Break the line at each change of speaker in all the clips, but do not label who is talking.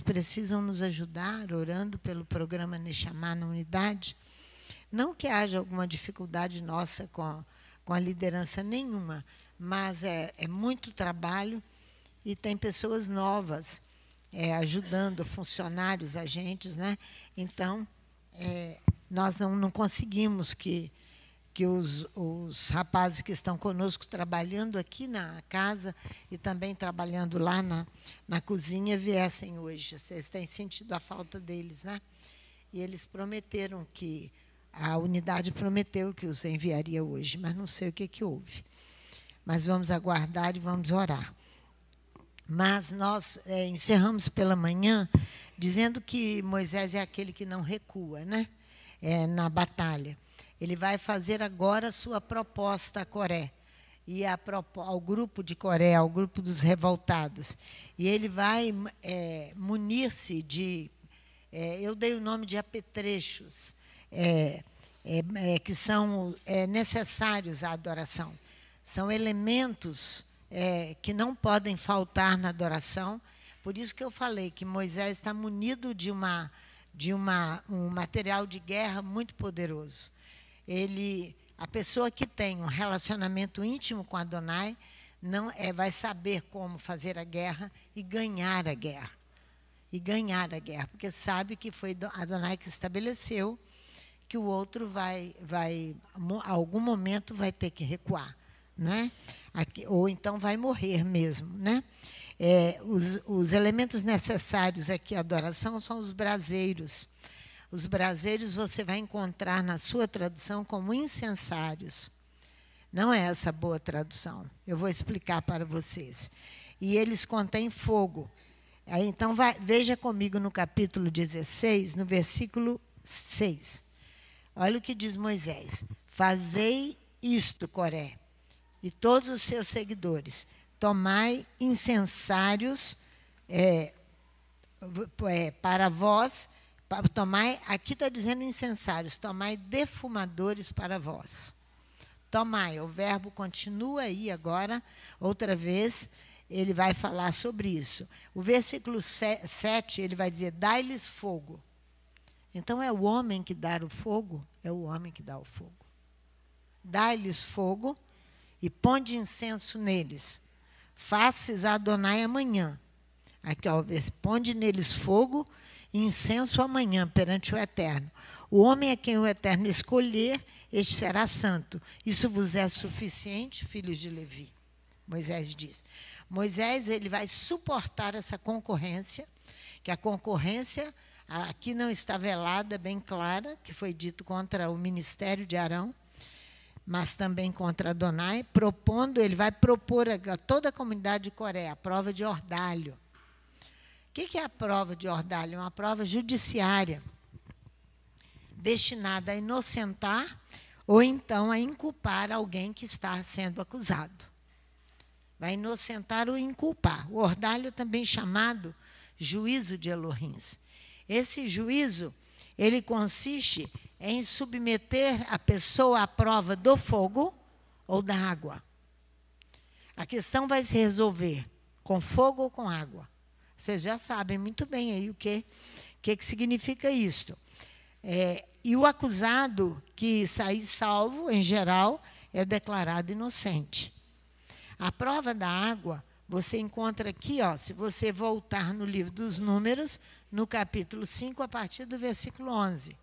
precisam nos ajudar, orando pelo programa Neshama na unidade. Não que haja alguma dificuldade nossa com a liderança nenhuma, mas é muito trabalho e tem pessoas novas ajudando, funcionários, agentes, né? Então, nós não conseguimos que os rapazes que estão conosco trabalhando aqui na casa e também trabalhando lá na cozinha viessem hoje. Vocês têm sentido a falta deles, né? E eles prometeram a unidade prometeu que os enviaria hoje, mas não sei o que houve. Mas vamos aguardar e vamos orar. Mas nós encerramos pela manhã dizendo que Moisés é aquele que não recua, né? Na batalha. Ele vai fazer agora a sua proposta a Coré, e ao grupo de Coré, ao grupo dos revoltados. E ele vai munir-se de... eu dei o nome de apetrechos, que são necessários à adoração. São elementos que não podem faltar na adoração. Por isso que eu falei que Moisés está munido de um material de guerra muito poderoso. A pessoa que tem um relacionamento íntimo com Adonai vai saber como fazer a guerra e ganhar a guerra. Porque sabe que foi Adonai que estabeleceu que o outro a algum momento vai ter que recuar, né? Ou então vai morrer mesmo, né? Os elementos necessários aqui à adoração são os braseiros. Os braseiros você vai encontrar na sua tradução como incensários. Não é essa boa tradução. Eu vou explicar para vocês. E eles contêm fogo. Então, veja comigo no capítulo 16, no versículo 6. Olha o que diz Moisés. Fazei isto, Coré, e todos os seus seguidores. Tomai incensários para vós. Aqui está dizendo incensários, tomai defumadores para vós. Tomai, o verbo continua aí agora, outra vez, ele vai falar sobre isso. O versículo 7, ele vai dizer, dai-lhes fogo. Então, é o homem que dá o fogo? É o homem que dá o fogo. Dai-lhes fogo e ponde incenso neles. Faças a Adonai amanhã. Aqui, ó, ponde neles fogo incenso amanhã perante o Eterno. O homem a quem o Eterno escolher, este será santo. Isso vos é suficiente, filhos de Levi. Moisés diz. Moisés ele vai suportar essa concorrência, que a concorrência aqui não está velada, bem clara, que foi dito contra o ministério de Arão, mas também contra Adonai, ele vai propor a toda a comunidade de Coré a prova de ordalho. O que é a prova de ordalho? É uma prova judiciária, destinada a inocentar ou então a inculpar alguém que está sendo acusado. Vai inocentar ou inculpar. O ordalho também chamado juízo de Elohim. Esse juízo, ele consiste em submeter a pessoa à prova do fogo ou da água. A questão vai se resolver com fogo ou com água. Vocês já sabem muito bem aí o que significa isso. E o acusado que sair salvo, em geral, é declarado inocente. A prova da água, você encontra aqui, ó, se você voltar no livro dos Números, no capítulo 5, a partir do versículo 11.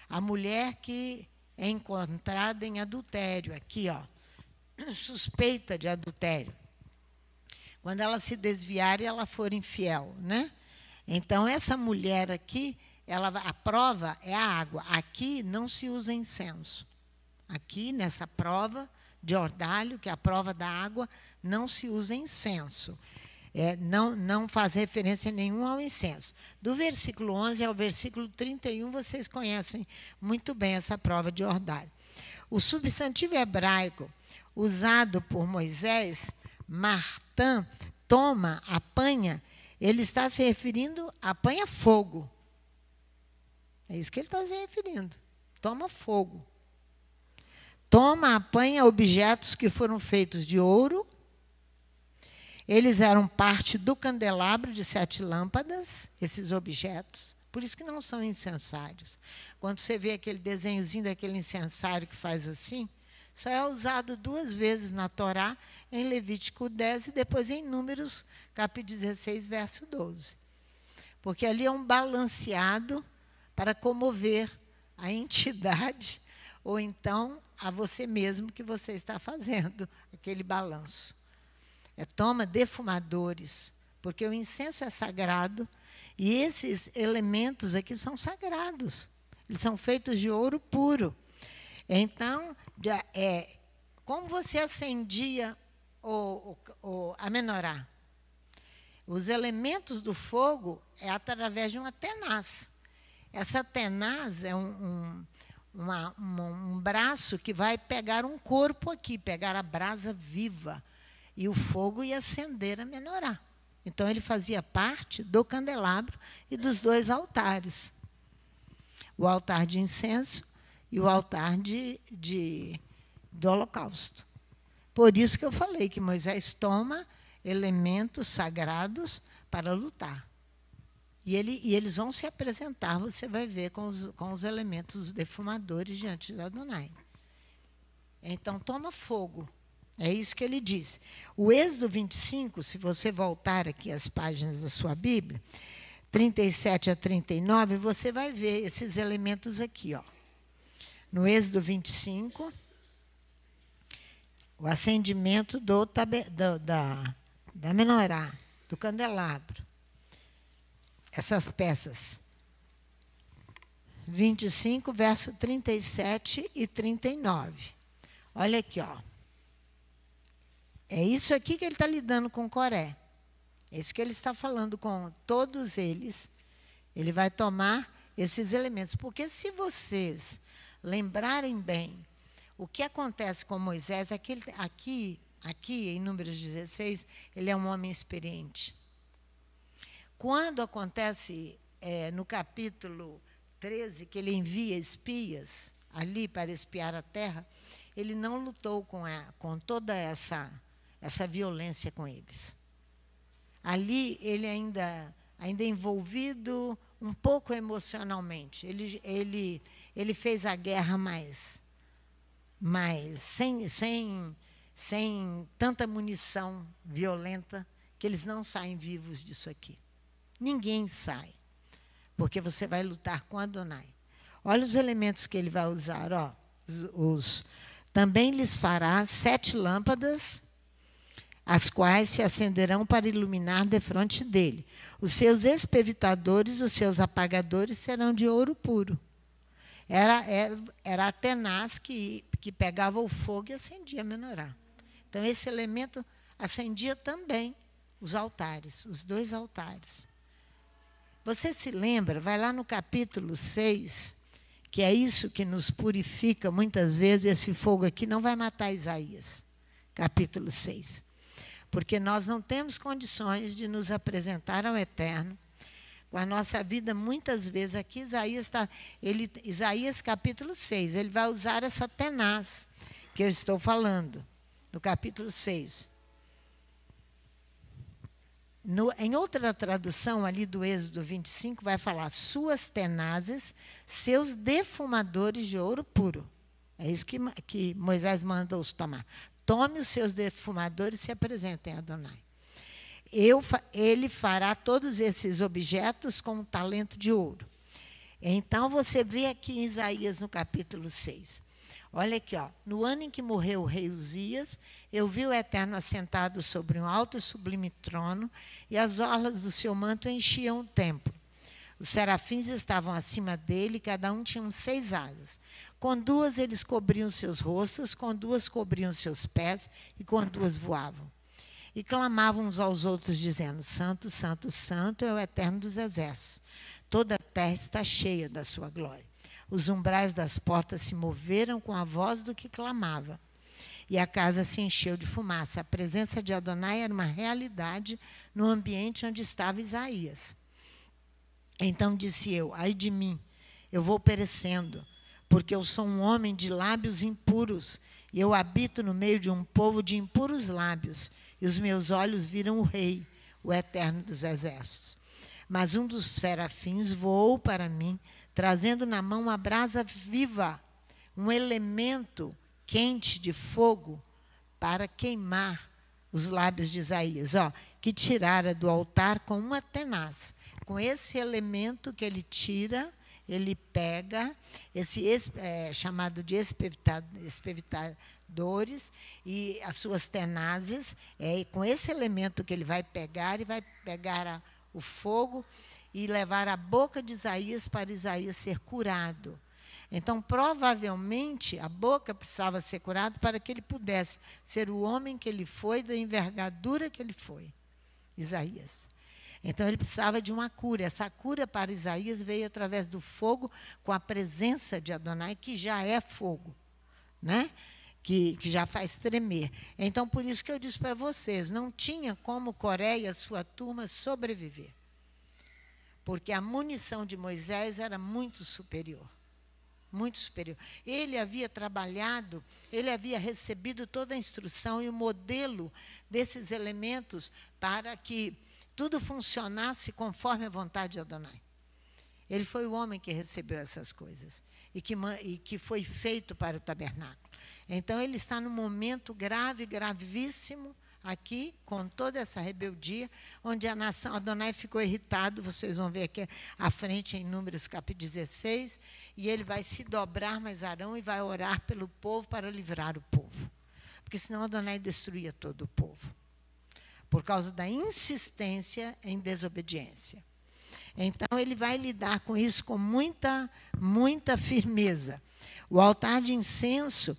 A mulher que é encontrada em adultério, aqui, ó, suspeita de adultério. Quando ela se desviar e ela for infiel, né? Então, essa mulher aqui, a prova é a água. Aqui não se usa incenso. Aqui, nessa prova de ordalho, que é a prova da água, não se usa incenso. Não faz referência nenhuma ao incenso. Do versículo 11 ao versículo 31, vocês conhecem muito bem essa prova de ordalho. O substantivo hebraico usado por Moisés, Martã, toma, apanha, ele está se referindo, apanha fogo. É isso que ele está se referindo. Toma fogo. Toma, apanha objetos que foram feitos de ouro, Eles eram parte do candelabro de 7 lâmpadas, esses objetos. Por isso que não são incensários. Quando você vê aquele desenhozinho daquele incensário que faz assim, só é usado 2 vezes na Torá, em Levítico 10 e depois em Números, capítulo 16, verso 12. Porque ali é um balanceado para comover a entidade ou então a você mesmo que você está fazendo aquele balanço. Toma defumadores, porque o incenso é sagrado e esses elementos aqui são sagrados. Eles são feitos de ouro puro. Então, como você acendia a menorá? Os elementos do fogo é através de uma tenaz. Essa tenaz é um braço que vai pegar um corpo aqui, pegar a brasa viva. E o fogo ia acender a menorá. Então, ele fazia parte do candelabro e dos 2 altares. O altar de incenso e o altar do holocausto. Por isso que eu falei que Moisés toma elementos sagrados para lutar. E eles vão se apresentar, você vai ver, com os elementos defumadores diante de Adonai. Então, toma fogo. É isso que ele diz. O Êxodo 25, se você voltar aqui às páginas da sua Bíblia, 37 a 39, você vai ver esses elementos aqui. Ó. No Êxodo 25, o acendimento da menorá, do candelabro. Essas peças. 25, verso 37 e 39. Olha aqui, ó. É isso aqui que ele está lidando com Coré. É isso que ele está falando com todos eles. Ele vai tomar esses elementos. Porque se vocês lembrarem bem o que acontece com Moisés, aqui em Números 16, ele é um homem experiente. Quando acontece no capítulo 13, que ele envia espias ali para espiar a terra, ele não lutou com toda essa violência com eles. Ali, ele ainda envolvido um pouco emocionalmente. Ele fez a guerra mais sem tanta munição violenta, que eles não saem vivos disso aqui. Ninguém sai, porque você vai lutar com Adonai. Olha os elementos que ele vai usar. Ó, também lhes fará 7 lâmpadas, as quais se acenderão para iluminar defronte dele. Os seus espevitadores, os seus apagadores serão de ouro puro. Era a tenaz que pegava o fogo e acendia a menorá. Então, esse elemento acendia também os altares, os 2 altares. Você se lembra, vai lá no capítulo 6, que é isso que nos purifica muitas vezes, esse fogo aqui não vai matar Isaías. Capítulo 6. Porque nós não temos condições de nos apresentar ao Eterno com a nossa vida, muitas vezes. Aqui Isaías capítulo 6, ele vai usar essa tenaz que eu estou falando, no capítulo 6. Em outra tradução ali do Êxodo 25, vai falar suas tenazes, seus defumadores de ouro puro. É isso que Moisés manda os tomar. Tome os seus defumadores e se apresentem a Adonai. Ele fará todos esses objetos com um talento de ouro. Então, você vê aqui em Isaías, no capítulo 6. Olha aqui, ó. No ano em que morreu o rei Uzias, eu vi o Eterno assentado sobre um alto e sublime trono, e as orlas do seu manto enchiam o templo. Os serafins estavam acima dele, cada um tinha 6 asas. Com 2 eles cobriam seus rostos, com 2 cobriam seus pés, e com 2 voavam. E clamavam uns aos outros, dizendo: Santo, Santo, Santo é o Eterno dos exércitos. Toda a terra está cheia da sua glória. Os umbrais das portas se moveram com a voz do que clamava. E a casa se encheu de fumaça. A presença de Adonai era uma realidade no ambiente onde estava Isaías. Então disse eu: ai de mim, eu vou perecendo, porque eu sou um homem de lábios impuros, Eu habito no meio de um povo de impuros lábios, e os meus olhos viram o Rei, o Eterno dos Exércitos. Mas um dos serafins voou para mim, trazendo na mão uma brasa viva, um elemento quente de fogo, para queimar os lábios de Isaías, que tirara do altar com uma tenaz. Com esse elemento que ele tira, ele pega esse chamado de espevitadores e as suas tenazes, com esse elemento que ele vai pegar, e vai pegar o fogo e levar à boca de Isaías para Isaías ser curado. Então, provavelmente, a boca precisava ser curada para que ele pudesse ser o homem que ele foi, da envergadura que ele foi, Isaías. Então, ele precisava de uma cura. Essa cura para Isaías veio através do fogo, com a presença de Adonai, que já é fogo, né? Que já faz tremer. Então, por isso que eu disse para vocês, não tinha como Coré e a sua turma sobreviver. Porque a munição de Moisés era muito superior. Muito superior. Ele havia trabalhado, ele havia recebido toda a instrução e o modelo desses elementos para que tudo funcionasse conforme a vontade de Adonai. Ele foi o homem que recebeu essas coisas e que foi feito para o tabernáculo. Então, ele está num momento grave, gravíssimo, aqui, com toda essa rebeldia, onde a nação, Adonai ficou irritado, vocês vão ver aqui à frente em Números capítulo 16, e ele vai se dobrar mais Arão e vai orar pelo povo para livrar o povo. Porque senão Adonai destruía todo o povo, por causa da insistência em desobediência. Então, ele vai lidar com isso com muita, muita firmeza. O altar de incenso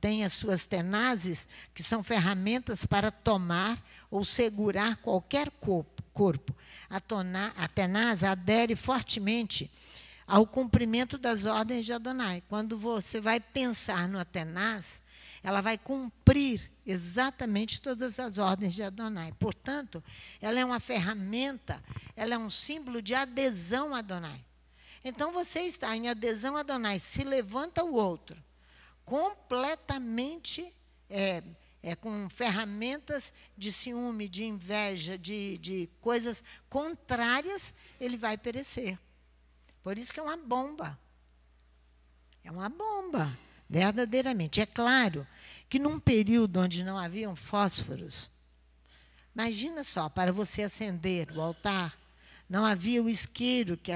tem as suas tenazes, que são ferramentas para tomar ou segurar qualquer corpo. A tenaz adere fortemente ao cumprimento das ordens de Adonai. Quando você vai pensar no tenaz, ela vai cumprir exatamente todas as ordens de Adonai. Portanto, ela é uma ferramenta, ela é um símbolo de adesão a Adonai. Então, você está em adesão a Adonai, se levanta o outro, completamente com ferramentas de ciúme, de inveja, de coisas contrárias, ele vai perecer. Por isso que é uma bomba. É uma bomba, verdadeiramente. É claro que num período onde não haviam fósforos, imagina só, para você acender o altar, não havia o isqueiro que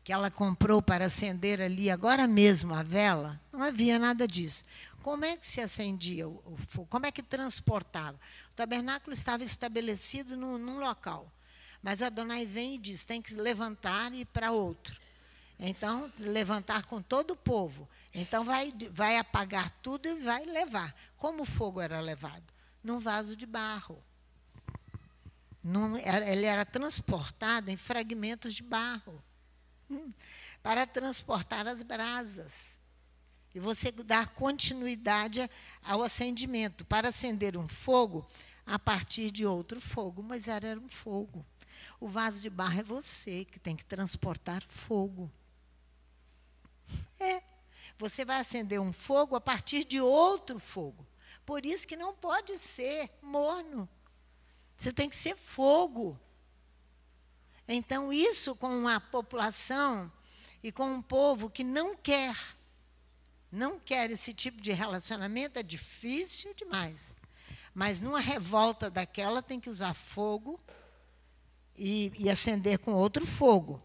ela comprou para acender ali agora mesmo a vela, não havia nada disso. Como é que se acendia o fogo? Como é que transportava? O tabernáculo estava estabelecido num local, mas Adonai vem e diz, tem que levantar e ir para outro. Então, levantar com todo o povo. Então, vai apagar tudo e vai levar. Como o fogo era levado? Num vaso de barro. Ele era transportado em fragmentos de barro, para transportar as brasas. E você dar continuidade ao acendimento, para acender um fogo a partir de outro fogo. Mas era um fogo. O vaso de barro é você que tem que transportar fogo. Você vai acender um fogo a partir de outro fogo. Por isso que não pode ser morno. Você tem que ser fogo. Então, isso com a população e com um povo que não quer esse tipo de relacionamento, é difícil demais. Mas numa revolta daquela, tem que usar fogo e acender com outro fogo.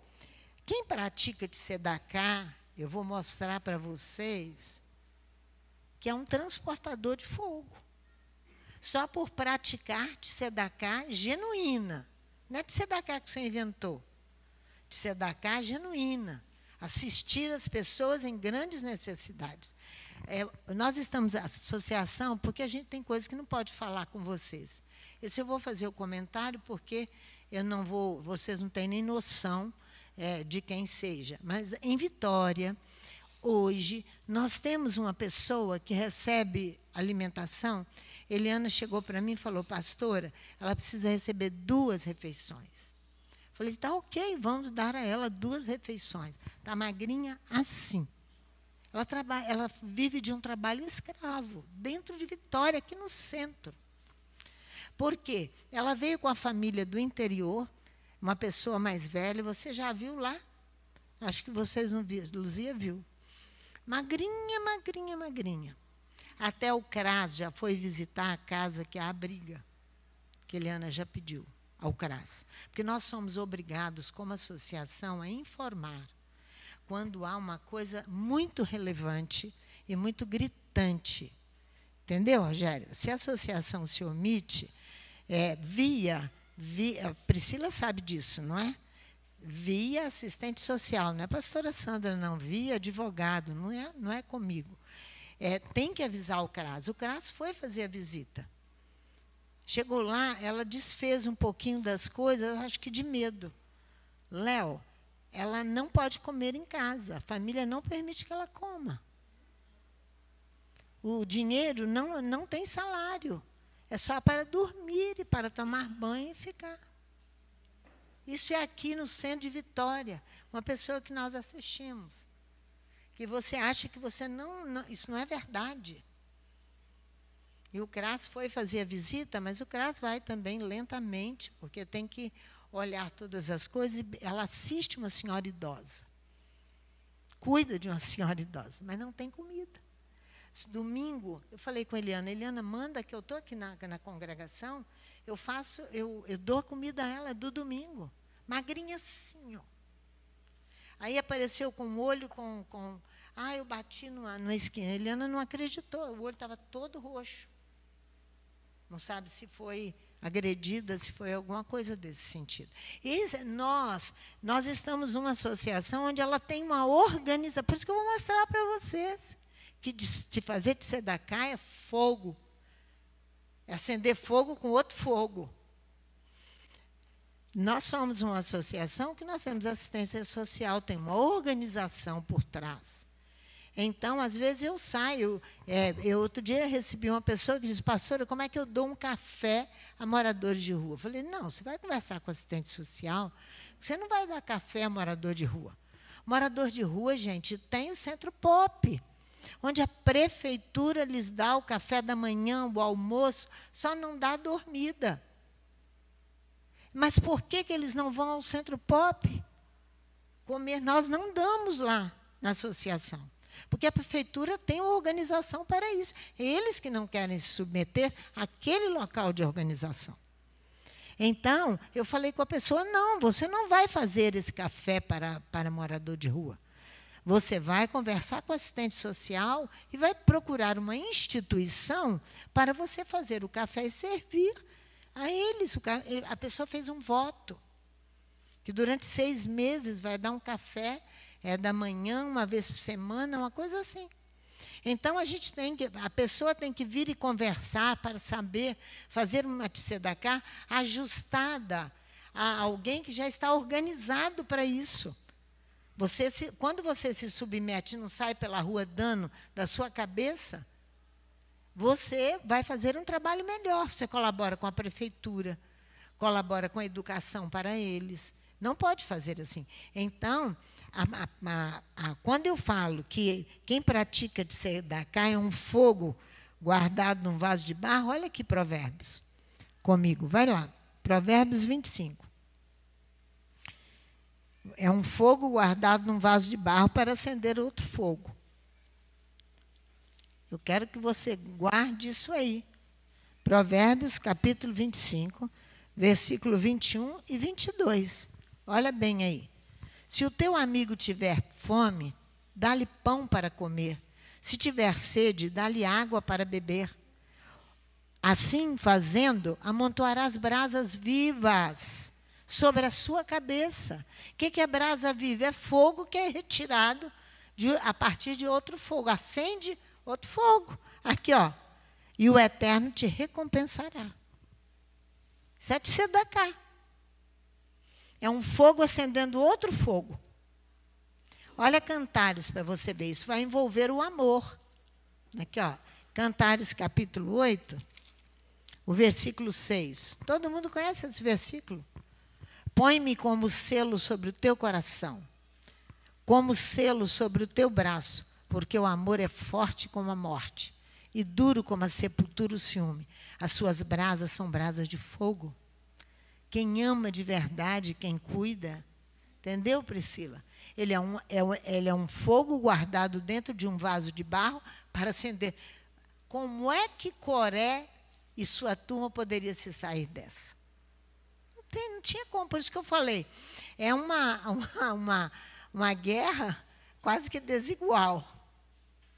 Quem pratica tzedakah, eu vou mostrar para vocês que é um transportador de fogo. Só por praticar tzedakah genuína. Não é tzedakah que você inventou. Tzedakah genuína. Assistir as pessoas em grandes necessidades. Nós estamos na associação porque a gente tem coisas que não pode falar com vocês. Esse eu vou fazer o comentário porque vocês não têm nem noção de quem seja. Mas em Vitória, hoje, nós temos uma pessoa que recebe alimentação. Eliana chegou para mim e falou, pastora, ela precisa receber 2 refeições. Falei, tá ok, vamos dar a ela 2 refeições. Está magrinha assim. Ela vive de um trabalho escravo, dentro de Vitória, aqui no centro. Por quê? Ela veio com a família do interior, uma pessoa mais velha, você já viu lá? Acho que vocês não viram, Luzia viu. Magrinha, magrinha, magrinha. Até o CRAS já foi visitar a casa que é a abriga, que a Eliana já pediu ao CRAS. Porque nós somos obrigados, como associação, a informar quando há uma coisa muito relevante e muito gritante. Entendeu, Rogério? Se a associação se omite, a Priscila sabe disso, não é? Via assistente social, não é pastora Sandra, não, via advogado, não é comigo. Tem que avisar o CRAS. O CRAS foi fazer a visita. Chegou lá, ela desfez um pouquinho das coisas, acho que de medo. Léo, ela não pode comer em casa, a família não permite que ela coma. O dinheiro não tem salário, é só para dormir e para tomar banho e ficar. Isso é aqui no centro de Vitória, uma pessoa que nós assistimos, que você acha que você não isso não é verdade. E o CRAS foi fazer a visita, mas o CRAS vai também lentamente, porque tem que olhar todas as coisas. E ela assiste uma senhora idosa, cuida de uma senhora idosa, mas não tem comida. Esse domingo, eu falei com a Eliana, manda que eu estou aqui na congregação, eu dou comida a ela do domingo. Magrinha assim, ó. Aí apareceu com o olho, eu bati numa esquina. A Eliana não acreditou, o olho estava todo roxo. Não sabe se foi agredida, se foi alguma coisa desse sentido. Nós estamos numa associação onde ela tem uma organização. Por isso que eu vou mostrar para vocês que de fazer de tzedakah é fogo. É acender fogo com outro fogo. Nós somos uma associação que nós temos assistência social, tem uma organização por trás. Então, às vezes, eu saio. Outro dia recebi uma pessoa que disse, pastora, como é que eu dou um café a moradores de rua? Eu falei, não, você vai conversar com o assistente social, você não vai dar café a morador de rua. Morador de rua, gente, tem o Centro Pop, onde a prefeitura lhes dá o café da manhã, o almoço, só não dá dormida. Mas por que eles não vão ao Centro Pop comer? Nós não damos lá na associação. Porque a prefeitura tem uma organização para isso. Eles que não querem se submeter àquele local de organização. Então, eu falei com a pessoa, não, você não vai fazer esse café para morador de rua. Você vai conversar com o assistente social e vai procurar uma instituição para você fazer o café e servir a eles. A pessoa fez um voto, que durante 6 meses vai dar um café da manhã, uma vez por semana, uma coisa assim. Então, a pessoa tem que vir e conversar para saber fazer uma tzedakah ajustada a alguém que já está organizado para isso. Quando você se submete e não sai pela rua dando da sua cabeça, você vai fazer um trabalho melhor. Você colabora com a prefeitura, colabora com a educação para eles. Não pode fazer assim. Então, quando eu falo que quem pratica tzedakah é um fogo guardado num vaso de barro, olha aqui Provérbios comigo, vai lá, Provérbios 25. É um fogo guardado num vaso de barro para acender outro fogo. Eu quero que você guarde isso aí. Provérbios, capítulo 25, versículo 21 e 22. Olha bem aí. Se o teu amigo tiver fome, dá-lhe pão para comer. Se tiver sede, dá-lhe água para beber. Assim fazendo, amontoarás brasas vivas sobre a sua cabeça. O que é brasa viva? É fogo que é retirado a partir de outro fogo. Acende outro fogo. Aqui, ó. E o Eterno te recompensará. Isso é tzedakah. É um fogo acendendo outro fogo. Olha Cantares para você ver. Isso vai envolver o amor. Aqui, ó. Cantares, capítulo 8, o versículo 6. Todo mundo conhece esse versículo? Põe-me como selo sobre o teu coração, como selo sobre o teu braço. porque o amor é forte como a morte e duro como a sepultura o ciúme. As suas brasas são brasas de fogo. Quem ama de verdade, quem cuida, entendeu, Priscila? Ele é um fogo guardado dentro de um vaso de barro para acender. Como é que Coré e sua turma poderia se sair dessa? Não tinha como, por isso que eu falei. É uma guerra quase que desigual.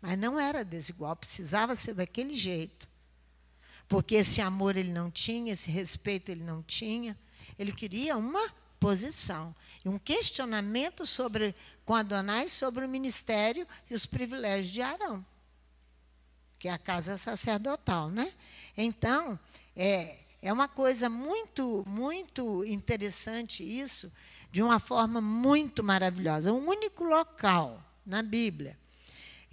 Mas não era desigual, precisava ser daquele jeito. Porque esse amor ele não tinha, esse respeito ele não tinha. Ele queria uma posição e um questionamento com Adonai sobre o ministério e os privilégios de Arão, que é a casa sacerdotal, né? Então, é uma coisa muito, muito interessante isso, de uma forma muito maravilhosa. O único local na Bíblia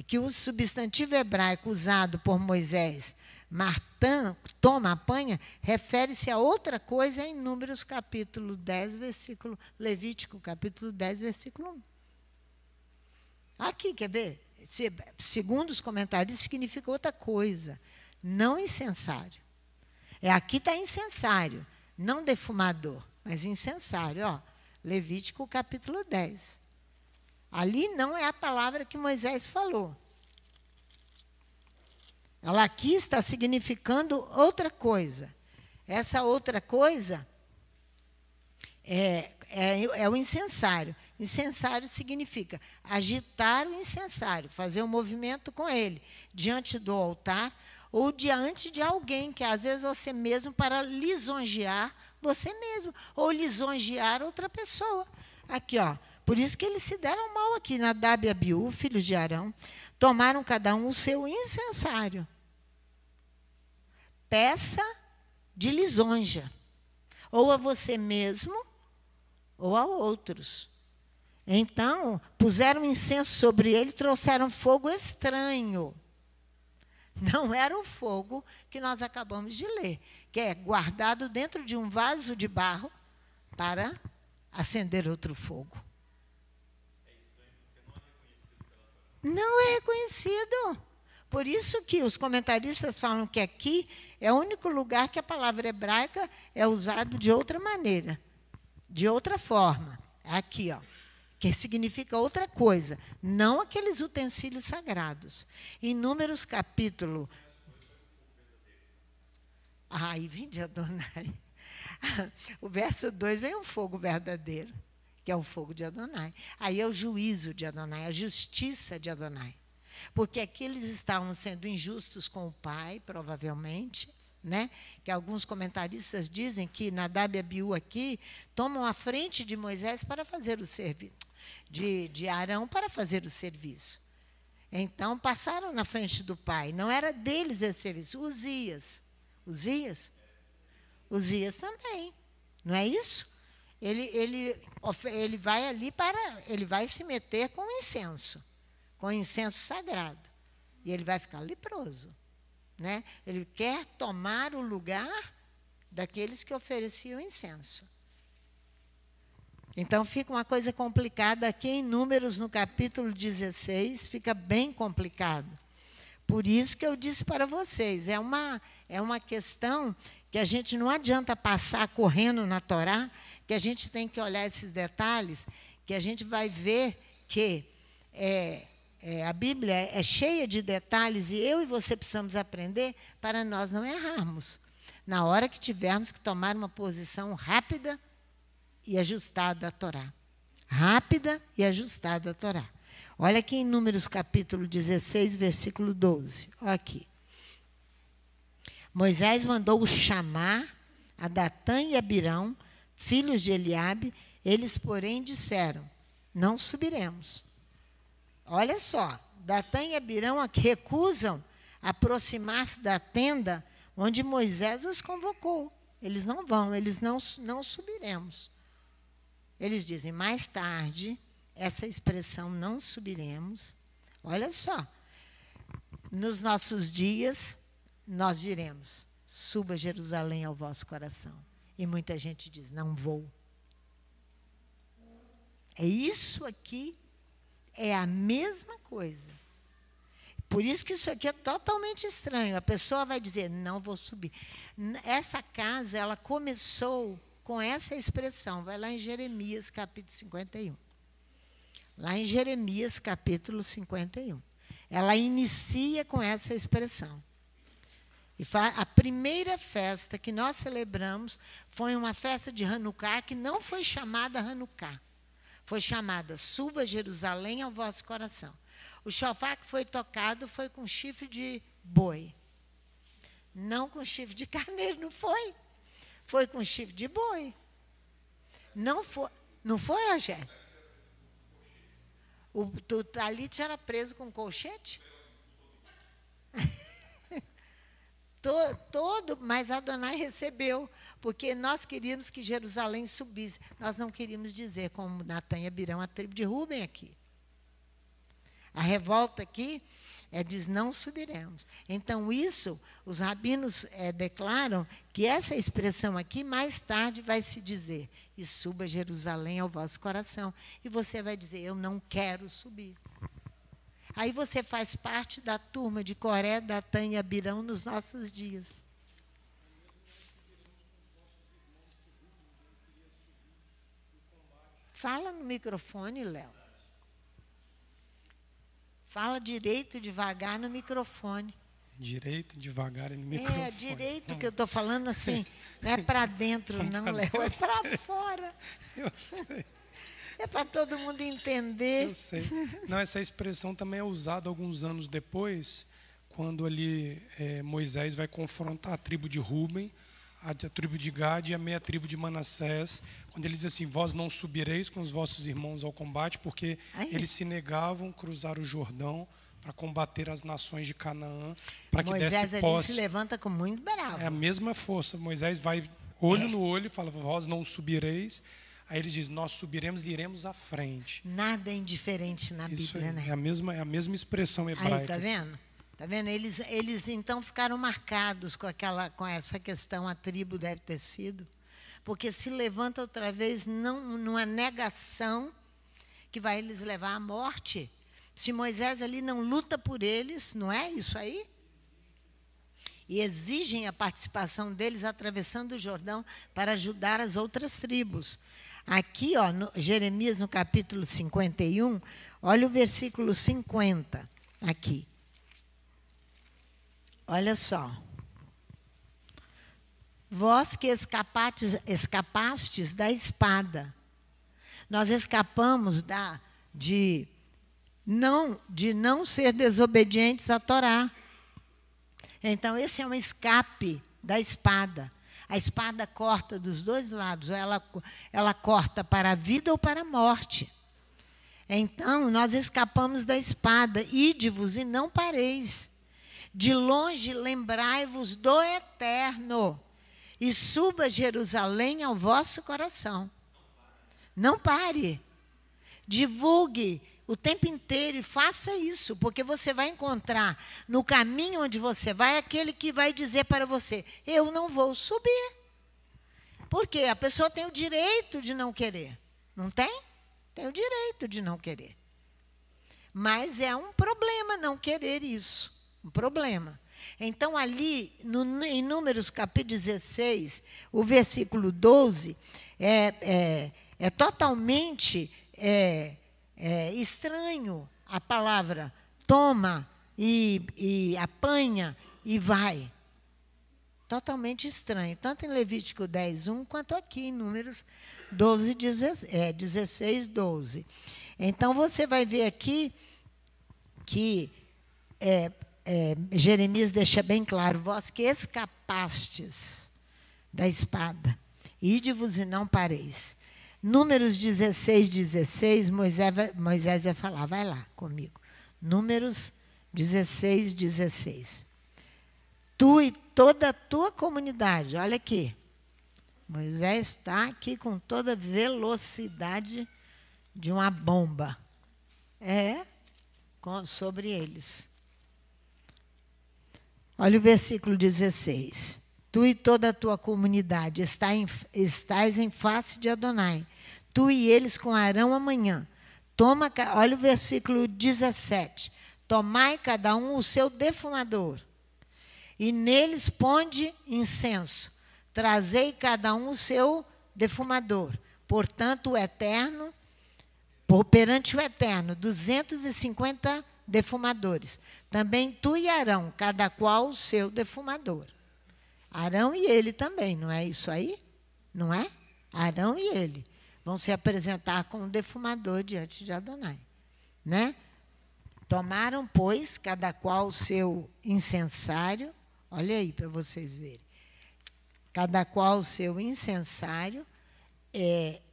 que o substantivo hebraico usado por Moisés, Martã, toma, apanha, refere-se a outra coisa em Números capítulo 10, versículo, Levítico capítulo 10, versículo 1. Aqui, quer ver? Segundo os comentários, significa outra coisa, não incensário. Aqui está incensário, não defumador, mas incensário. Ó, Levítico capítulo 10. Ali não é a palavra que Moisés falou. Ela aqui está significando outra coisa. Essa outra coisa é o incensário. Incensário significa agitar o incensário, fazer um movimento com ele, diante do altar ou diante de alguém, que às vezes você mesmo, para lisonjear você mesmo, ou lisonjear outra pessoa. Aqui, ó. Por isso que eles se deram mal aqui. Nadab e Abiú, filhos de Arão, tomaram cada um o seu incensário. Peça de lisonja. Ou a você mesmo, ou a outros. Então, puseram incenso sobre ele e trouxeram fogo estranho. Não era o fogo que nós acabamos de ler, que é guardado dentro de um vaso de barro para acender outro fogo. Não é reconhecido. Por isso que os comentaristas falam que aqui é o único lugar que a palavra hebraica é usada de outra maneira, de outra forma. Aqui, ó, que significa outra coisa, não aqueles utensílios sagrados. Em Números capítulo... Aí vem de Adonai. O verso 2 vem um fogo verdadeiro, que é o fogo de Adonai. Aí é o juízo de Adonai, a justiça de Adonai. Porque aqui eles estavam sendo injustos com o pai, provavelmente, né? Que alguns comentaristas dizem que Nadab e Abiú aqui tomam a frente de Moisés para fazer o serviço, de Arão para fazer o serviço. Então, passaram na frente do pai. Não era deles esse serviço. Uzias também. Não é isso? Ele vai ali ele vai se meter com incenso sagrado. E ele vai ficar leproso, né? Ele quer tomar o lugar daqueles que ofereciam incenso. Então, fica uma coisa complicada aqui em Números, no capítulo 16, fica bem complicado. Por isso que eu disse para vocês, é uma questão que a gente não adianta passar correndo na Torá, que a gente tem que olhar esses detalhes, que a gente vai ver que a Bíblia é cheia de detalhes e eu e você precisamos aprender para nós não errarmos. Na hora que tivermos que tomar uma posição rápida e ajustada à Torá. Rápida e ajustada à Torá. Olha aqui em Números capítulo 16, versículo 12. Olha aqui. Moisés mandou chamar a Datã e Abirão, filhos de Eliabe. Eles, porém, disseram, não subiremos. Olha só, Datã e Abirão recusam aproximar-se da tenda onde Moisés os convocou. Eles não vão, eles não subiremos. Eles dizem, mais tarde, essa expressão não subiremos. Olha só, nos nossos dias, nós diremos, suba Jerusalém ao vosso coração. E muita gente diz, não vou. É isso aqui, é a mesma coisa. Por isso que isso aqui é totalmente estranho. A pessoa vai dizer, não vou subir. Essa casa, ela começou com essa expressão. Vai lá em Jeremias, capítulo 51. Lá em Jeremias, capítulo 51. Ela inicia com essa expressão. E a primeira festa que nós celebramos foi uma festa de Hanukkah, que não foi chamada Hanukkah. Foi chamada Suba Jerusalém ao vosso coração. O chofar que foi tocado foi com chifre de boi. Não com chifre de carneiro, não foi? Foi com chifre de boi. Não foi, Rogério? O Talite era preso com colchete? Mas Adonai recebeu, porque nós queríamos que Jerusalém subisse. Nós não queríamos dizer, como Natan e Abirão, a tribo de Ruben aqui. A revolta aqui diz, não subiremos. Então, isso, os rabinos declaram que essa expressão aqui, mais tarde, vai se dizer, e suba Jerusalém ao vosso coração. E você vai dizer, eu não quero subir. Aí você faz parte da turma de Coré, Datã e Abirão nos nossos dias. Fala no microfone, Léo. Fala direito, devagar no microfone.
Direito, devagar no microfone.
Direito que eu estou falando assim, não é para dentro, não, Léo, é para fora.
Eu sei.
É para todo mundo entender.
Eu sei. Não, essa expressão também é usada alguns anos depois, quando ali Moisés vai confrontar a tribo de Ruben, a tribo de Gade e a meia tribo de Manassés, quando ele diz assim, vós não subireis com os vossos irmãos ao combate, porque eles se negavam a cruzar o Jordão para combater as nações de Canaã, para que desse posse.
Moisés se levanta com muito bravo.
É a mesma força. Moisés vai olho no olho e fala, vós não subireis. Aí eles dizem, nós subiremos e iremos à frente.
Nada é indiferente na Bíblia, né?
É a mesma expressão hebraica.
Aí, tá vendo? Tá vendo? Eles então ficaram marcados com essa questão, a tribo deve ter sido, porque se levanta outra vez numa negação que vai eles levar à morte. Se Moisés ali não luta por eles, não é isso aí? E exigem a participação deles atravessando o Jordão para ajudar as outras tribos. Aqui, ó, Jeremias, no capítulo 51, olha o versículo 50, aqui. Olha só. Vós que escapastes da espada. Nós escapamos de não ser desobedientes à Torá. Então, esse é um escape da espada. A espada corta dos dois lados, ou ela corta para a vida ou para a morte. Então, nós escapamos da espada. Ide-vos e não pareis. De longe lembrai-vos do Eterno, e suba Jerusalém ao vosso coração. Não pare. Divulgue o tempo inteiro e faça isso, porque você vai encontrar no caminho onde você vai aquele que vai dizer para você, eu não vou subir. Por quê? A pessoa tem o direito de não querer. Não tem? Tem o direito de não querer. Mas é um problema não querer isso. Um problema. Então, ali, em Números capítulo 16, o versículo 12, é totalmente estranho a palavra toma e apanha e vai. Totalmente estranho, tanto em Levítico 10:1 quanto aqui em Números 16, 12. Então, você vai ver aqui que Jeremias deixa bem claro, vós que escapastes da espada, ide-vos e não pareis. Números 16, Moisés vai falar, vai lá comigo. Números 16. Tu e toda a tua comunidade, olha aqui. Moisés está aqui com toda a velocidade de uma bomba. Sobre eles. Olha o versículo 16. Tu e toda a tua comunidade estais em face de Adonai. Tu e eles com Arão amanhã. Olha o versículo 17. tomai cada um o seu defumador, e neles ponde incenso. Trazei cada um o seu defumador. Portanto, perante o Eterno, 250 defumadores. Também tu e Arão, cada qual o seu defumador. Arão e ele também, não é isso aí? Não é? Arão e ele vão se apresentar como defumador diante de Adonai, né? Tomaram, pois, cada qual o seu incensário. Olha aí para vocês verem. Cada qual o seu incensário,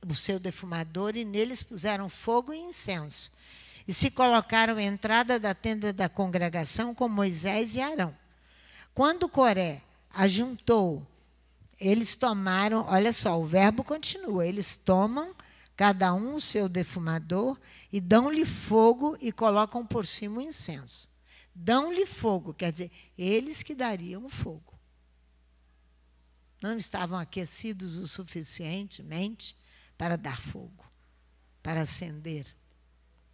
o seu defumador, e neles puseram fogo e incenso. E se colocaram à entrada da tenda da congregação com Moisés e Arão. Quando Coré ajuntou, eles tomaram, olha só, o verbo continua, eles tomam cada um o seu defumador e dão-lhe fogo e colocam por cima o incenso. Dão-lhe fogo, quer dizer, eles que dariam o fogo. Não estavam aquecidos o suficientemente para dar fogo, para acender,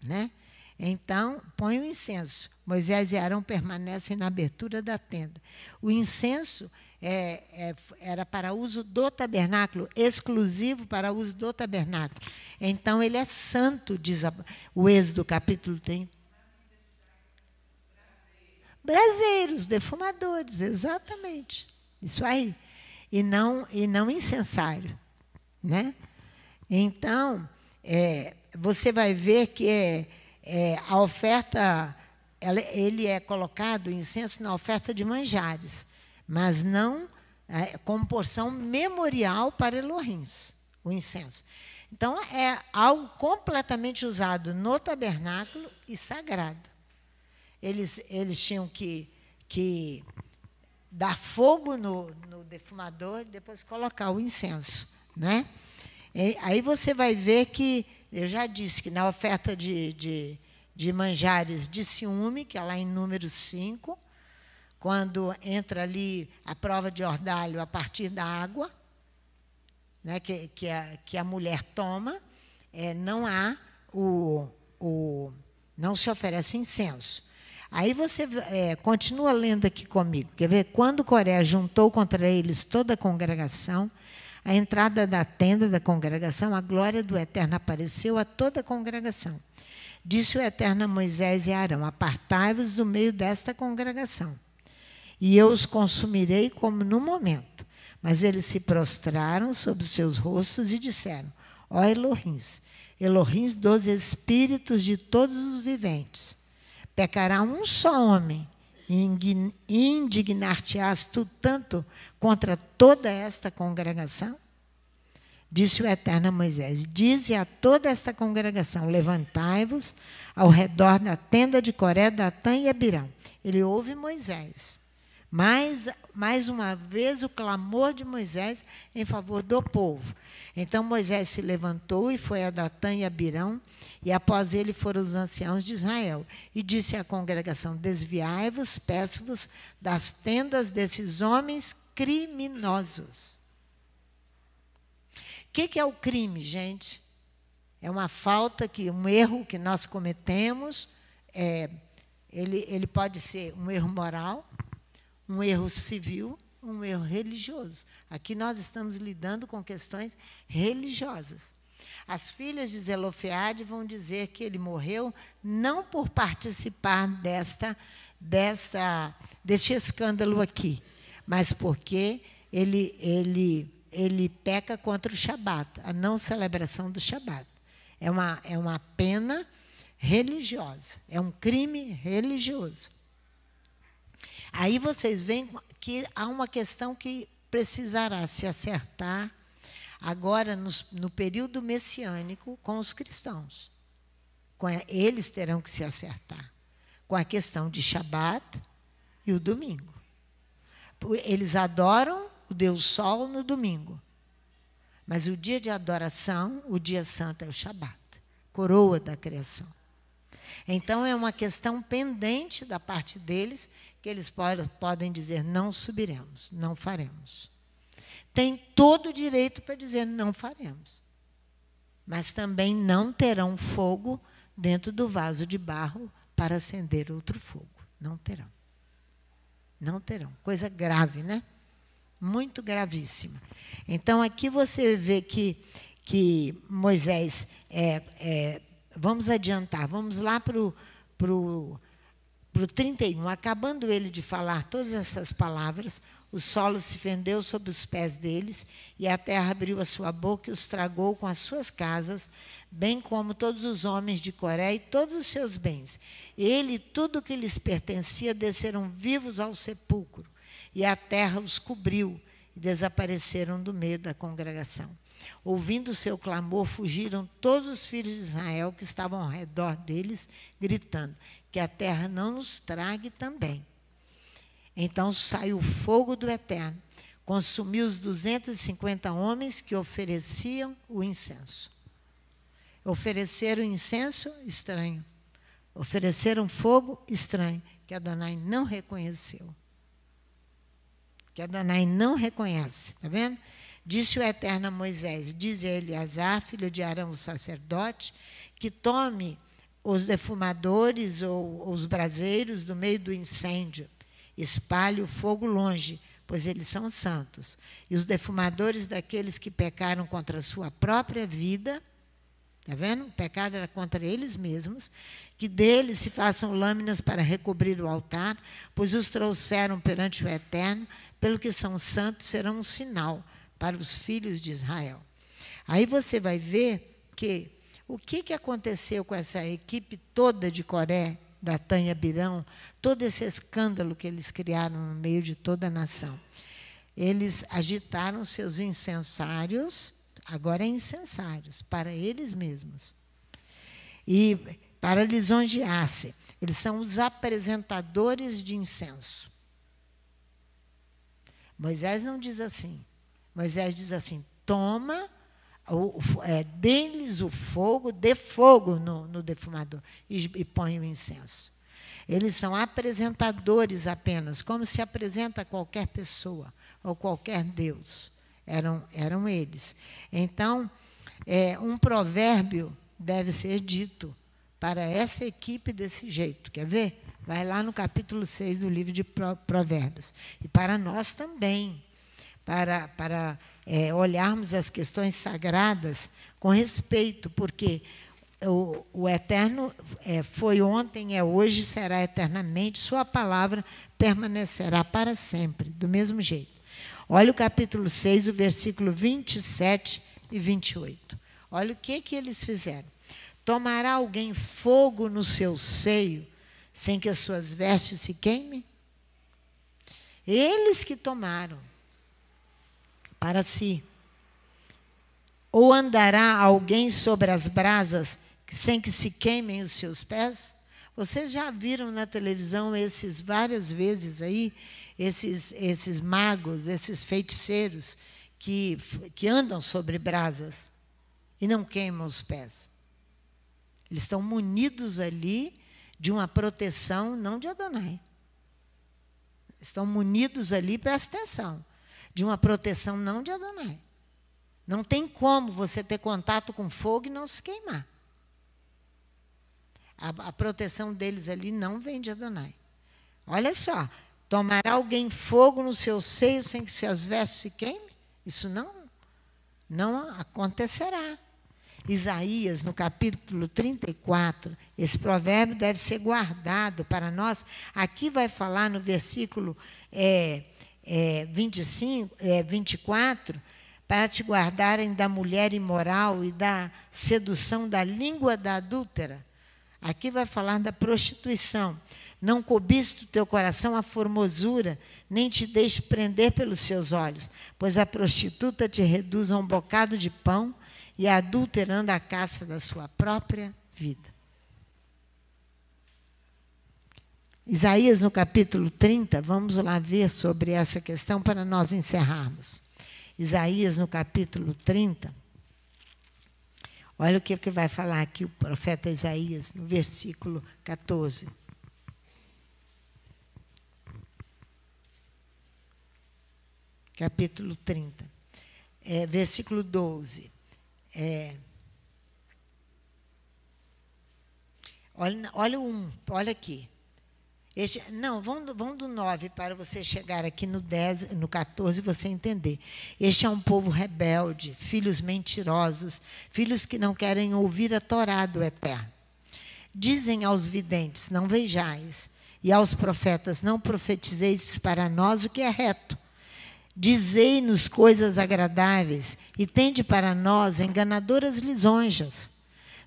né? Então, põe o incenso. Moisés e Arão permanecem na abertura da tenda. O incenso era para uso do tabernáculo, exclusivo para uso do tabernáculo. Então, ele é santo, diz o Êxodo, capítulo 30. Braseiros, defumadores, exatamente. Isso aí. E não incensário, né? Então, você vai ver que a oferta, ele é colocado, o incenso, na oferta de manjares, mas não como porção memorial para Elohim, o incenso. Então, é algo completamente usado no tabernáculo e sagrado. Eles tinham que dar fogo no defumador e depois colocar o incenso, né? Aí você vai ver que, eu já disse que na oferta de manjares de ciúme, que é lá em Números 5, quando entra ali a prova de ordalho a partir da água, né, que a mulher toma, não se oferece incenso. Aí você continua lendo aqui comigo. Quer ver? Quando Coré juntou contra eles toda a congregação, à entrada da tenda da congregação, a glória do Eterno apareceu a toda a congregação. Disse o Eterno a Moisés e a Arão: apartai-vos do meio desta congregação, e eu os consumirei como no momento. Mas eles se prostraram sobre os seus rostos e disseram: ó Elohins, Elohins dos espíritos de todos os viventes, pecará um só homem, e indignar-te-ás tu tanto contra toda esta congregação? Disse o Eterno a Moisés: dize a toda esta congregação: levantai-vos ao redor da tenda de Coré, Datã e Abirão. Ele ouve Moisés. Mais uma vez o clamor de Moisés em favor do povo. Então Moisés se levantou e foi a Datã e Abirão, e após ele foram os anciãos de Israel. E disse à congregação: desviai-vos, peço-vos, das tendas desses homens criminosos. O que é o crime, gente? É uma falta, um erro que nós cometemos. Ele pode ser um erro moral, um erro civil, um erro religioso. Aqui nós estamos lidando com questões religiosas. As filhas de Zelofeade vão dizer que ele morreu não por participar deste escândalo aqui, mas porque ele peca contra o Shabat, a não celebração do Shabat. É uma pena religiosa, é um crime religioso. Aí vocês veem que há uma questão que precisará se acertar agora no período messiânico com os cristãos. Eles terão que se acertar com a questão de Shabat e o domingo. Eles adoram o Deus Sol no domingo, mas o dia de adoração, o dia santo, é o Shabat, coroa da criação. Então, é uma questão pendente da parte deles, que eles podem dizer: não subiremos, não faremos. Tem todo o direito para dizer: não faremos. Mas também não terão fogo dentro do vaso de barro para acender outro fogo. Não terão. Não terão. Coisa grave, né? Muito gravíssima. Então, aqui você vê que Moisés... vamos adiantar, vamos lá para o 31. Acabando ele de falar todas essas palavras, o solo se fendeu sob os pés deles, e a terra abriu a sua boca e os tragou com as suas casas, bem como todos os homens de Coré e todos os seus bens. Ele e tudo que lhes pertencia desceram vivos ao sepulcro, e a terra os cobriu, e desapareceram do meio da congregação. Ouvindo o seu clamor, fugiram todos os filhos de Israel que estavam ao redor deles, gritando: que a terra não nos trague também. Então saiu o fogo do Eterno, consumiu os 250 homens que ofereciam o incenso. Ofereceram incenso? Estranho. Ofereceram fogo? Estranho. Que Adonai não reconheceu. Que Adonai não reconhece. Está vendo? Disse o Eterno a Moisés: dize a Eleazar, filho de Arão, o sacerdote, que tome os defumadores ou os braseiros do meio do incêndio, espalhe o fogo longe, pois eles são santos. E os defumadores daqueles que pecaram contra a sua própria vida, está vendo? O pecado era contra eles mesmos, que deles se façam lâminas para recobrir o altar, pois os trouxeram perante o Eterno, pelo que são santos, serão um sinal para os filhos de Israel. Aí você vai ver que o que aconteceu com essa equipe toda de Coré, Datã e Abirão, todo esse escândalo que eles criaram no meio de toda a nação. Eles agitaram seus incensários, agora incensários, para eles mesmos. E para lisonjear-se, eles são os apresentadores de incenso. Moisés não diz assim. Moisés diz assim: toma, dê-lhes o fogo, dê fogo no defumador e põe o incenso. Eles são apresentadores apenas, como se apresenta qualquer pessoa ou qualquer Deus. Eram eles. Então, um provérbio deve ser dito para essa equipe desse jeito. Quer ver? Vai lá no capítulo 6 do livro de Provérbios. E para nós também, para olharmos as questões sagradas com respeito, porque o Eterno foi ontem, é hoje, será eternamente, sua palavra permanecerá para sempre, do mesmo jeito. Olha o capítulo 6, o versículo 27 e 28. Olha o que eles fizeram. Tomará alguém fogo no seu seio, sem que as suas vestes se queimem? Eles que tomaram para si. Ou andará alguém sobre as brasas sem que se queimem os seus pés? Vocês já viram na televisão várias vezes aí, esses magos, esses feiticeiros que andam sobre brasas e não queimam os pés. Eles estão munidos ali de uma proteção, não de Adonai. Estão munidos ali, presta atenção, de uma proteção não de Adonai. Não tem como você ter contato com fogo e não se queimar. A proteção deles ali não vem de Adonai. Olha só, tomará alguém fogo no seu seio sem que seus vestes se queimem? Isso não acontecerá. Isaías, no capítulo 34, esse provérbio deve ser guardado para nós. Aqui vai falar no versículo 24, para te guardarem da mulher imoral e da sedução da língua da adúltera. Aqui vai falar da prostituição. Não cobice do teu coração a formosura, nem te deixe prender pelos seus olhos, pois a prostituta te reduz a um bocado de pão e a adúltera anda à caça da sua própria vida. Isaías, no capítulo 30, vamos lá ver sobre essa questão para nós encerrarmos. Isaías, no capítulo 30, olha o que vai falar aqui o profeta Isaías, no versículo 14. Capítulo 30, versículo 12. Olha o 1, olha aqui. Não, vamos do 9 para você chegar aqui no 10, no 14 e você entender. Este é um povo rebelde, filhos mentirosos, filhos que não querem ouvir a Torá do Eterno. Dizem aos videntes, não vejais, e aos profetas, não profetizeis para nós o que é reto. Dizei-nos coisas agradáveis, e tende para nós enganadoras lisonjas.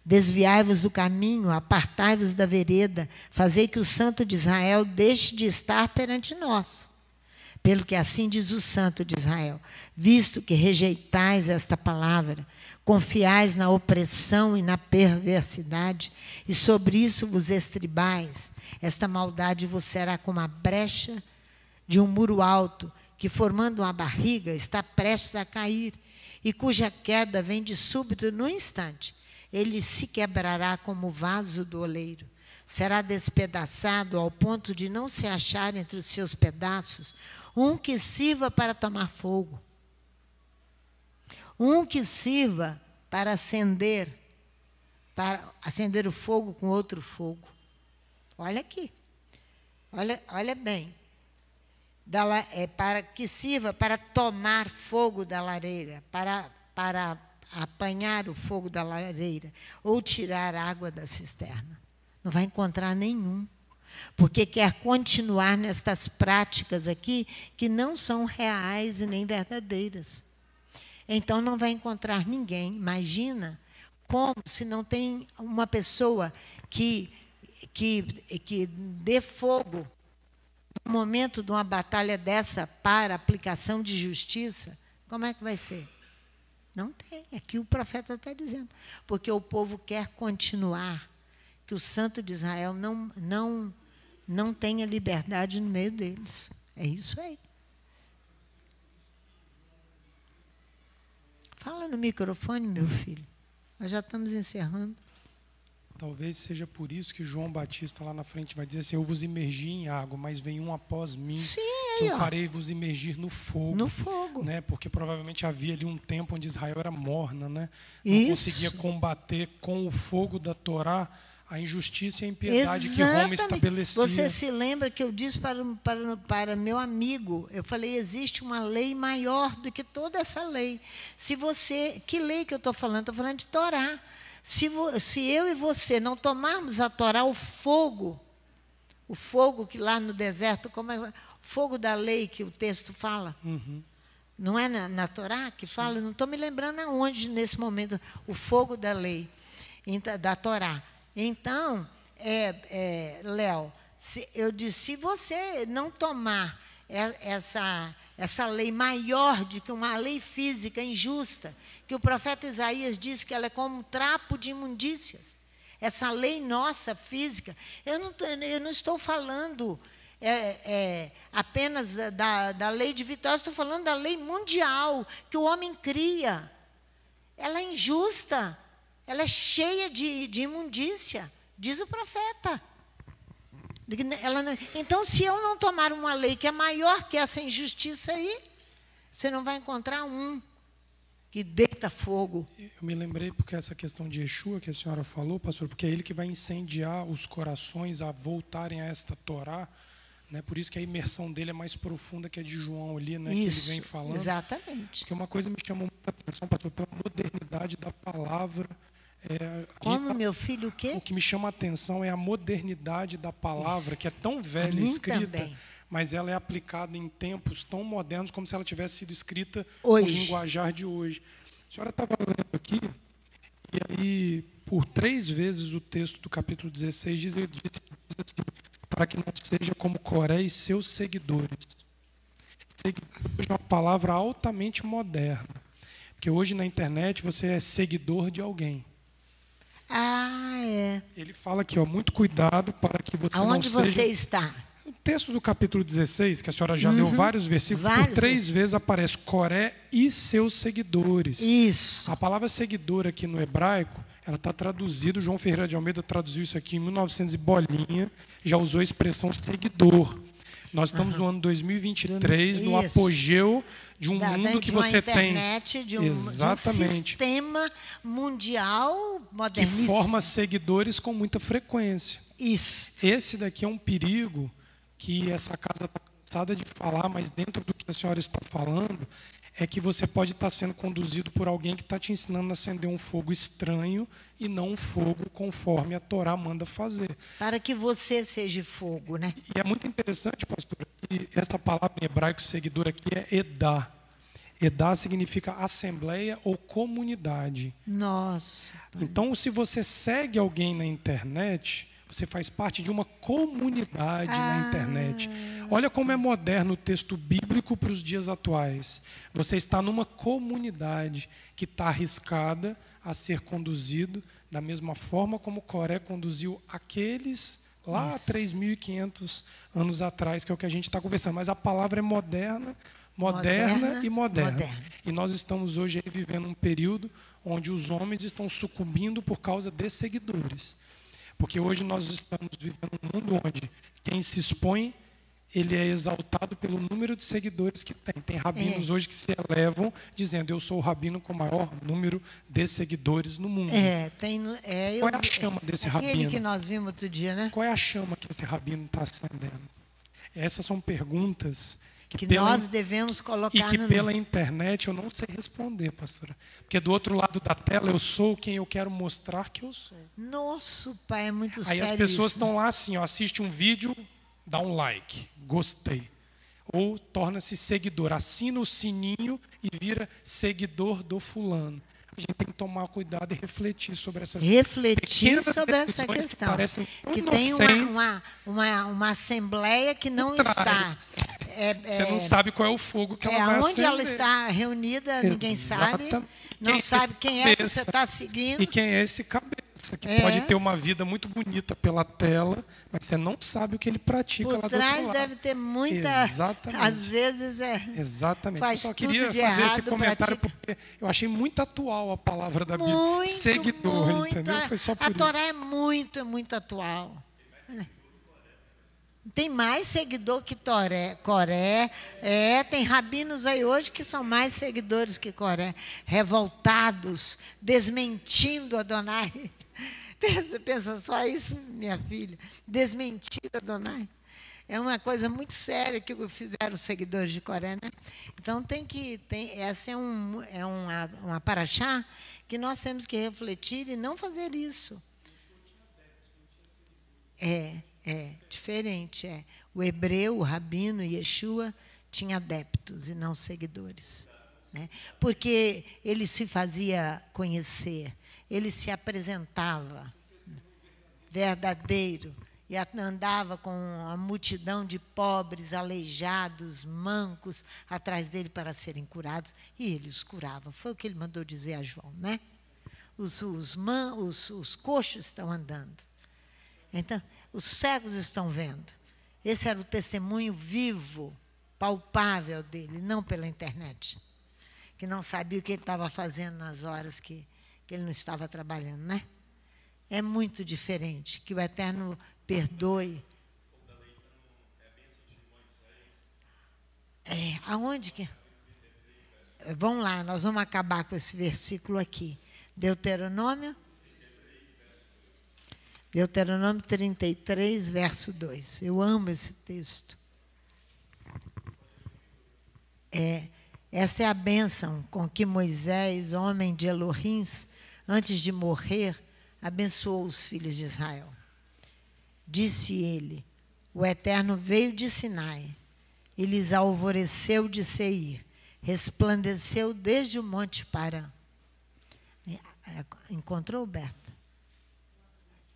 Desviai-vos do caminho, apartai-vos da vereda, fazei que o Santo de Israel deixe de estar perante nós. Pelo que assim diz o Santo de Israel, visto que rejeitais esta palavra, confiais na opressão e na perversidade, e sobre isso vos estribais, esta maldade vos será como a brecha de um muro alto, que formando uma barriga está prestes a cair, e cuja queda vem de súbito no instante. Ele se quebrará como o vaso do oleiro. Será despedaçado ao ponto de não se achar entre os seus pedaços um que sirva para tomar fogo. Um que sirva para acender o fogo com outro fogo. Olha aqui. Olha bem. Para que sirva para tomar fogo da lareira, para apanhar o fogo da lareira ou tirar a água da cisterna. Não vai encontrar nenhum, porque quer continuar nestas práticas aqui que não são reais e nem verdadeiras. Então não vai encontrar ninguém. Imagina como se não tem uma pessoa que dê fogo no momento de uma batalha dessa para aplicação de justiça. Como é que vai ser? Não tem. Aqui o profeta está dizendo. Porque o povo quer continuar, que o Santo de Israel não tenha liberdade no meio deles. É isso aí. Fala no microfone, meu filho. Nós já estamos encerrando.
Talvez seja por isso que João Batista lá na frente vai dizer assim, eu vos imergi em água, mas vem um após mim,
sim,
que eu farei vos imergir no fogo.
No fogo.
Né? Porque provavelmente havia ali um tempo onde Israel era morna, né? Não
isso.
conseguia combater com o fogo da Torá a injustiça e a impiedade que Roma estabelecia.
Você se lembra que eu disse para meu amigo, eu falei, existe uma lei maior do que toda essa lei. Que lei que eu estou falando? Estou falando de Torá. Se eu e você não tomarmos a Torá, o fogo que lá no deserto, como é o fogo da lei que o texto fala, não é na Torá que fala? Não estou me lembrando aonde nesse momento, o fogo da lei, da Torá. Então, Léo, eu disse, se você não tomar essa lei maior do que uma lei física injusta, que o profeta Isaías diz que ela é como um trapo de imundícias. Essa lei nossa, física, eu não estou falando apenas da lei de Vitória, estou falando da lei mundial, que o homem cria. Ela é injusta, ela é cheia de imundícia, diz o profeta. Então, se eu não tomar uma lei que é maior que essa injustiça aí, você não vai encontrar um que deita fogo.
Eu me lembrei porque essa questão de Yeshua que a senhora falou, pastor, porque é ele que vai incendiar os corações a voltarem a esta Torá, né? Por isso que a imersão dele é mais profunda que a de João ali, né?
Isso,
que ele vem falando.
Exatamente.
Porque uma coisa me chamou muita atenção, pastor, pela modernidade da palavra.
Como, meu filho, o quê?
O que me chama a atenção é a modernidade da palavra, que é tão velha escrita, também. Mas ela é aplicada em tempos tão modernos, como se ela tivesse sido escrita no linguajar de hoje. A senhora estava lendo aqui, e aí, por 3 vezes o texto do capítulo 16 diz assim, para que não seja como Coré e seus seguidores. Seguidores é uma palavra altamente moderna, porque hoje na internet você é seguidor de alguém. Ele fala aqui, muito cuidado para que você
Aonde
não seja...
você está?
O texto do capítulo 16, que a senhora já leu vários versículos, por 3 vezes aparece Coré e seus seguidores.
Isso.
A palavra seguidor aqui no hebraico, ela está traduzida, o João Ferreira de Almeida traduziu isso aqui em 1900 e bolinha, já usou a expressão seguidor. Nós estamos no ano 2023, no apogeu de um mundo que você tem.
De um sistema mundial moderníssimo.
Que forma seguidores com muita frequência.
Isso.
Esse daqui é um perigo que essa casa está cansada de falar, mas dentro do que a senhora está falando, é que você pode estar sendo conduzido por alguém que está te ensinando a acender um fogo estranho e não um fogo conforme a Torá manda fazer.
Para que você seja fogo, né?
E é muito interessante, pastor, que essa palavra em hebraico, seguidor aqui, é Edá. Edá significa assembleia ou comunidade.
Nossa.
Então, se você segue alguém na internet, você faz parte de uma comunidade na internet. Olha como é moderno o texto bíblico para os dias atuais. Você está numa comunidade que está arriscada a ser conduzido da mesma forma como Coré conduziu aqueles lá há 3.500 anos atrás, que é o que a gente está conversando. Mas a palavra é moderna. E nós estamos hoje aí vivendo um período onde os homens estão sucumbindo por causa de seguidores. Porque hoje nós estamos vivendo um mundo onde quem se expõe, ele é exaltado pelo número de seguidores que tem. Tem rabinos hoje que se elevam dizendo, eu sou o rabino com o maior número de seguidores no mundo. Qual é a chama desse rabino?
Aquele que nós vimos outro dia, né?
Qual é a chama que esse rabino está acendendo? Essas são perguntas
que nós devemos colocar
e que pela internet eu não sei responder, pastora. Porque do outro lado da tela eu sou quem eu quero mostrar que eu sou.
Nossa, pai, é muito sério.
Aí as pessoas estão lá assim, ó, assiste um vídeo, dá um like, gostei. Ou torna-se seguidor, assina o sininho e vira seguidor do fulano. A gente tem que tomar cuidado e refletir sobre essas
essa questão. Que tem uma assembleia que não está.
Você não sabe qual é o fogo que ela vai acender.
Onde ela está reunida, ninguém sabe. Não sabe quem é que você está seguindo.
E quem é esse cabeça, que pode ter uma vida muito bonita pela tela, mas você não sabe o que ele pratica lá do outro lado.
Por trás deve ter muita...
Exatamente.
Às vezes
Exatamente.
Faz
eu só queria fazer esse comentário porque eu achei muito atual a palavra da Bíblia. Seguidor, entendeu? Foi só por isso.
A Torá é muito atual. Tem mais seguidor que Coré. Tem rabinos aí hoje que são mais seguidores que Coré. Revoltados, desmentindo Adonai. Pensa só isso, minha filha. Desmentindo Adonai. É uma coisa muito séria que fizeram os seguidores de Coré, né? Então, essa é uma paraxá que nós temos que refletir e não fazer isso. Diferente. O hebreu, o rabino, Yeshua, tinha adeptos e não seguidores. Né? Porque ele se fazia conhecer, ele se apresentava verdadeiro e andava com uma multidão de pobres, aleijados, mancos, atrás dele para serem curados, e ele os curava. Foi o que ele mandou dizer a João, né? Os coxos estão andando. Então, os cegos estão vendo. Esse era o testemunho vivo, palpável dele, não pela internet. Que não sabia o que ele estava fazendo nas horas que ele não estava trabalhando, né? É muito diferente. Que o Eterno perdoe. Aonde que... Vamos lá, nós vamos acabar com esse versículo aqui. Deuteronômio 33, verso 2. Eu amo esse texto. Esta é a bênção com que Moisés, homem de Elohim, antes de morrer, abençoou os filhos de Israel. Disse ele, o Eterno veio de Sinai, e lhes alvoreceu de Seir, resplandeceu desde o monte Parã. Encontrou, Berta?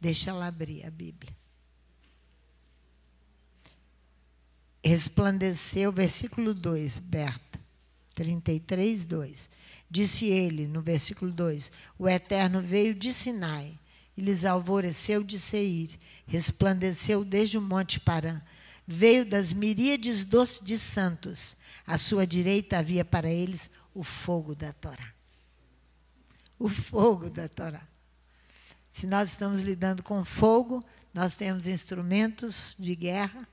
Deixa ela abrir a Bíblia. Resplandeceu, versículo 2, Berta, 33, 2. Disse ele, no versículo 2, o Eterno veio de Sinai, e lhes alvoreceu de Seir, resplandeceu desde o monte Parã, veio das miríades de santos, à sua direita havia para eles o fogo da Torá. O fogo da Torá. Se nós estamos lidando com fogo, nós temos instrumentos de guerra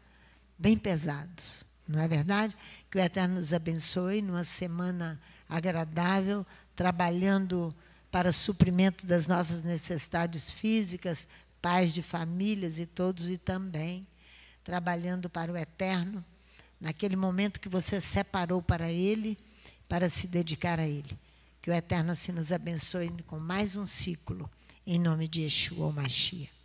bem pesados, não é verdade? Que o Eterno nos abençoe numa semana agradável, trabalhando para suprimento das nossas necessidades físicas, pais de famílias e todos, e também trabalhando para o Eterno, naquele momento que você separou para Ele, para se dedicar a Ele. Que o Eterno assim nos abençoe com mais um ciclo, em nome de Yeshua, o Mashiach.